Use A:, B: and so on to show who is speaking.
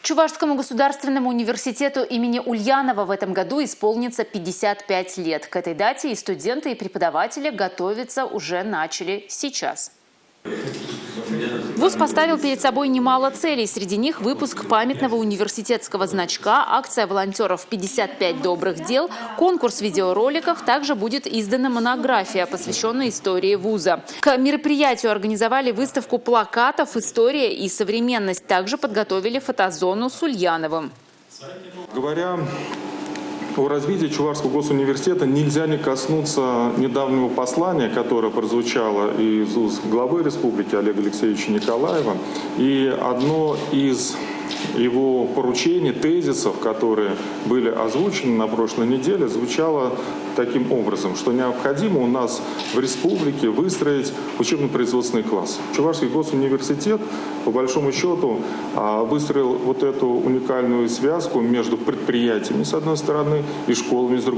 A: Чувашскому государственному университету имени Ульянова в этом году исполнится 55 лет. К этой дате и студенты, и преподаватели готовиться уже начали сейчас. ВУЗ поставил перед собой немало целей. Среди них выпуск памятного университетского значка, акция волонтеров «55 добрых дел», конкурс видеороликов. Также будет издана монография, посвященная истории вуза. К мероприятию организовали выставку плакатов «История и современность». Также подготовили фотозону с Ульяновым.
B: Говоря о развитии Чувашского госуниверситета, нельзя не коснуться недавнего послания, которое прозвучало из уст главы республики Олега Алексеевича Николаева. И одно из его поручений, тезисов, которые были озвучены на прошлой неделе, звучало таким образом, что необходимо у нас в республике выстроить учебно-производственный класс. Чувашский госуниверситет, по большому счету, выстроил вот эту уникальную связку между предприятиями, с одной стороны, и школами, с другой.